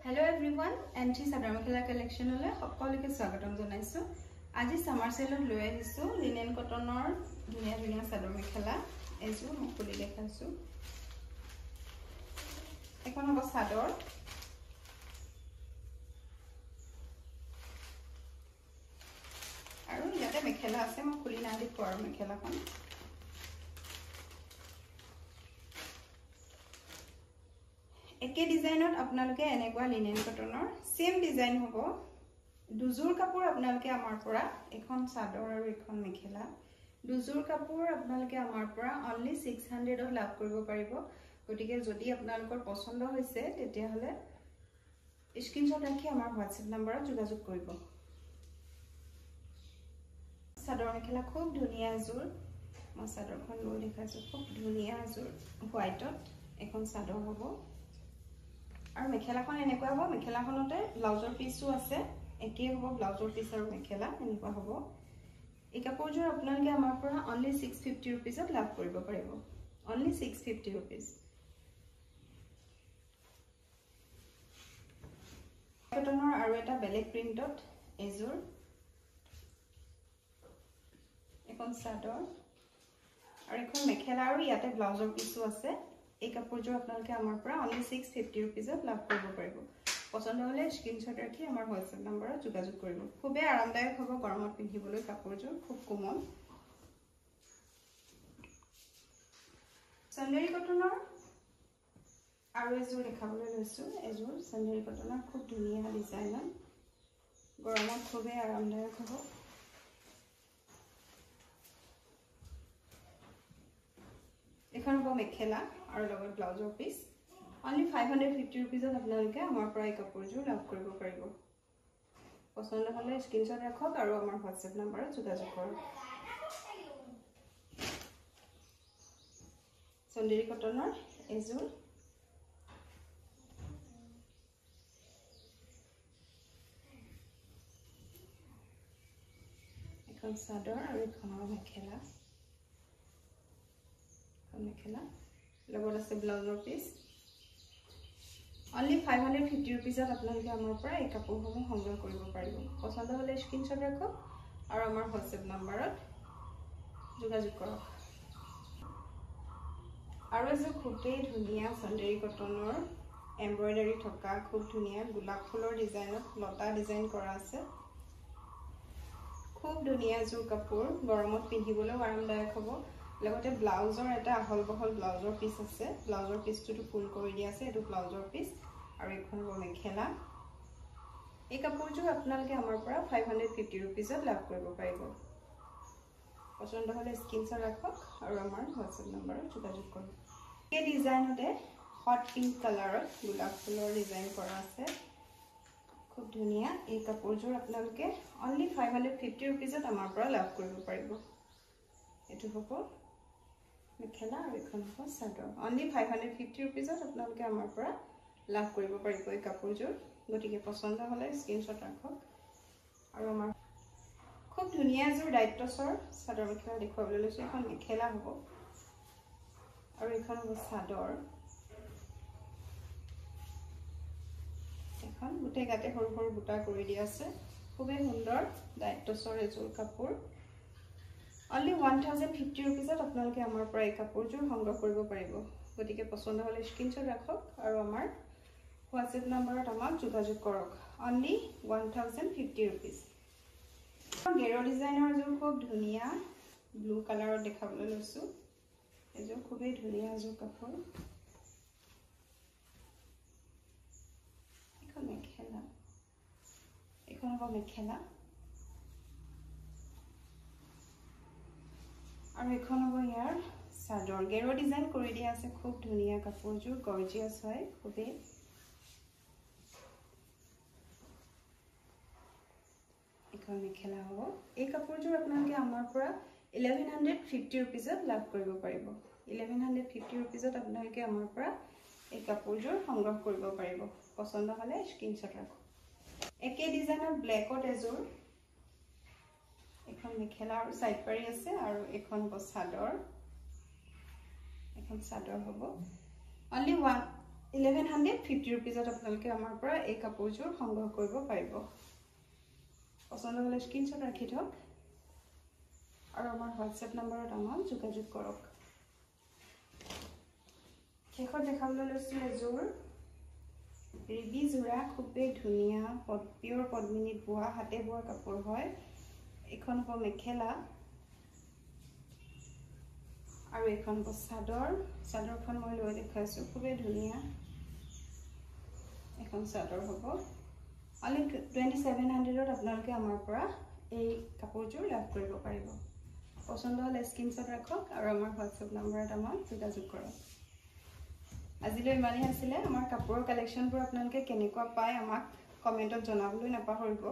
Hello everyone, entry Sadar Mekhela collection ole সকলোকে স্বাগতম জনাইছো। আজি সামাৰ সেলত লৈ আহিছো লিনেন কটনৰ ধুনিয়া ধুনিয়া চাদৰ মেখেলা এজো মুকুলি দেখাইছো। এখন হ'ব চাদৰ আৰু ইয়াতে মেখেলা আছে মই খুলি না দেখো আৰু মেখেলাখন একে ডিজাইনত আপোনালোকে এনেকুৱা লিনেন কটনৰ সেম ডিজাইন হ'ব দুজোৰ কাপোৰ আপোনালোকে আমাৰ পৰা এখন চাদৰ আৰু এখন মেখেলা দুজোৰ কাপোৰ আপোনালোকে আমাৰ পৰা only 600 ত লাভ কৰিব পাৰিব গতিকে যদি আপোনালোকৰ পছন্দ হৈছে তেতিয়া হলে স্ক্ৰিনশ্বট ৰাখি আমাৰ WhatsApp নম্বৰত যোগাযোগ কৰিব চাদৰ মেখেলা খুব ধুনিয়া জোৰ মই চাদৰখন লৈ দেখাইছো খুব ধুনিয়া জোৰ হোৱাইটত এখন চাদৰ হ'ব আৰু মেখেলাখন এনেকুৱা হ'ব মেখেলাখনতে ব্লাউজৰ পিসও আছে একে হ'ব ব্লাউজৰ পিস আৰু মেখেলা এনেকুৱা হ'ব এই কাপোৰযোৰ আপোনালোকে আমাৰ পৰা only 650 rupees ত লাভ কৰিব পাৰিব only 650 rupees কটনৰ আৰু এটা বেলেগ প্ৰিন্টত এজোৰ এখন চাদৰ আৰু এখন মেখেলা আৰু ইয়াতে ব্লাউজৰ পিসও আছে এই কাপোৰযোৰ আপোনালোকে আমাৰ পৰা only 650 rupees ত লাভ কৰিব পাৰিব পছন্দ হলে স্ক্ৰিনশ্বট ৰাখি আমাৰ WhatsApp নম্বৰত যোগাযোগ কৰিব খুবেই আৰামদায়ক হ'ব গৰমত পিন্ধিবলৈ কাপোৰযোৰ খুব কোমল চন্দেৰী কটনৰ আৰু এজোৰ দেখাবলৈ লৈছো এজোৰ চন্দেৰী কটনৰ খুব ধুনিয়া ডিজাইন গৰমত খুবেই আৰামদায়ক হ'ব এখন হ'ব মেখেলা আৰু লগত ব্লাউজৰ পিস only 550 rupees ত আপোনালোকে আমাৰ পৰা এই কাপোৰযোৰ লাভ কৰিব পাৰিব পছন্দ হলে স্ক্ৰিনশ্বট ৰাখক আৰু আমাৰ WhatsApp নম্বৰত যোগাযোগ কৰক চন্দেৰী কটনৰ এজোৰ এখন চাদৰ আৰু এখন মেখেলা মেখেলা লগত আছে ব্লাউজৰ পিস only 550 rupees ত আপোনালোকে আমাৰ পৰা এই কাপোৰসমূহ সংগ্ৰহ কৰিব পাৰিব পছন্দ হলে স্ক্ৰিনশ্বট ৰাখক আৰু আমাৰ WhatsApp নম্বৰত যোগাযোগ কৰক আৰু এজোৰ খুবেই ধুনিয়া চন্দেৰী কটনৰ এমব্ৰয়ডাৰী থকা খুব ধুনিয়া গোলাপ ফুলৰ ডিজাইনত লতা ডিজাইন কৰা আছে খুব ধুনিয়া জোৰ কাপোৰ গৰমত পিন্ধিবলৈ আৰামদায়ক হ'ব লগতে ব্লাউজৰ এটা আহল বহল ব্লাউজৰ পিস আছে ব্লাউজৰ পিসটো ফুল কৰি দিয়া আছে এটো ব্লাউজৰ পিস আৰু এখন হ'ব মেখেলা এই কাপোৰযোৰ আপোনালোকে আমাৰ পৰা 550 rupees ত লাভ কৰিব পাৰিব পছন্দ হলে স্ক্ৰিনশ্বট ৰাখক আৰু আমাৰ WhatsApp নম্বৰত যোগাযোগ কৰক এই ডিজাইনতে হট পিংক কালাৰত গোলাপ ফুলৰ ডিজাইন কৰা আছে খুব ধুনিয়া এই কাপোৰযোৰ আপোনালোকে only 550 rupees ত আমাৰ পৰা লাভ কৰিব পাৰিব এটো হ'ব মেখেলা আৰু এখন হ'ব চাদৰ only 550 rupees ত আপোনালোকে আমাৰ পৰা লাভ কৰিব পাৰিব এই কাপোৰযোৰ গতিকে পছন্দ হলে স্ক্ৰিনশ্বট ৰাখক আৰু আমাৰ খুব ধুনিয়া জোৰ দায়িত্বসৰ চাদৰ মেখেলা দেখুৱাবলৈ লৈছো এখন মেখেলা হ'ব আৰু এখন হ'ব চাদৰ এখন গুটে গাতে সৰু সৰু বুটা কৰি দিয়া আছে খুবেই সুন্দৰ দায়িত্বসৰ এজোৰ কাপোৰ only 1050 rupees ত আপোনালোকে আমাৰ পৰা এই কাপোৰযোৰ সংগ্ৰহ কৰিব পাৰিব গতিকে পছন্দ হলে স্ক্ৰিনশ্বট ৰাখক আৰু আমাৰ WhatsApp নম্বৰত আমাক যোগাযোগ কৰক only 1050 rupees গেৰো ডিজাইনৰ জোৰ খুব ধুনিয়া ব্লু কালাৰত দেখাবলৈ লৈছো এজোৰ খুবেই ধুনিয়া জোৰ কাপোৰ এখন মেখেলা এখন হ'ব মেখেলা আৰু এখন হ'ব ইয়াৰ চাদৰ গেৰো ডিজাইন কৰি দিয়া আছে খুব ধুনিয়া কাপোৰযোৰ গৰ্জিয়াস হয় খুবেই এখন মেখেলা হ'ব এই কাপোৰযোৰ আপোনালোকে আমাৰ পৰা 1150 rupees ত লাভ কৰিব পাৰিব 1150 rupees ত আপোনালোকে আমাৰ পৰা এই কাপোৰযোৰ সংগ্ৰহ কৰিব পাৰিব পছন্দ হলে স্ক্ৰিনশ্বট ৰাখক একে ডিজাইনৰ ব্লেকত এজোৰ এখন মেখেলা আৰু সাইড পাৰি আছে আৰু এখন হ'ব চাদৰ হ'ব only 1150 रुपीजत আপোনালোকে আমাৰ পৰা এই কাপোৰযোৰ সংগ্ৰহ কৰিব পাৰিব পছন্দ হ'লে স্ক্ৰীনশ্বট ৰাখি থওক আৰু আমাৰ হোৱাটছএপ নম্বৰত আমাক যোগাযোগ কৰক শেষত দেখাবলৈ লৈছো এযোৰ ৰিবি যোৰা খুবেই ধুনীয়া পিয়ৰ পদ্মিনীত বোৱা হাতে বোৱা কাপোৰ হয় এখন হ'ব মেখেলা আৰু এখন হ'ব চাদৰখন মই লৈ দেখাইছো খুবেই ধুনীয়া এখন চাদৰ হ'ব অনলি 2700ত আপোনালোকে আমাৰ পৰা এই কাপোৰযোৰ লাভ কৰিব পাৰিব পছন্দ হ'লে স্ক্ৰীনশ্বট ৰাখক আৰু আমাৰ হোৱাটছএপ নম্বৰত আমাক যোগাযোগ কৰক আজিলৈ ইমানেই আছিলে আমাৰ কাপোৰৰ কালেকশ্যনবোৰ আপোনালোকে কেনেকুৱা পায় আমাক কমেণ্টত জনাবলৈ নাপাহৰিব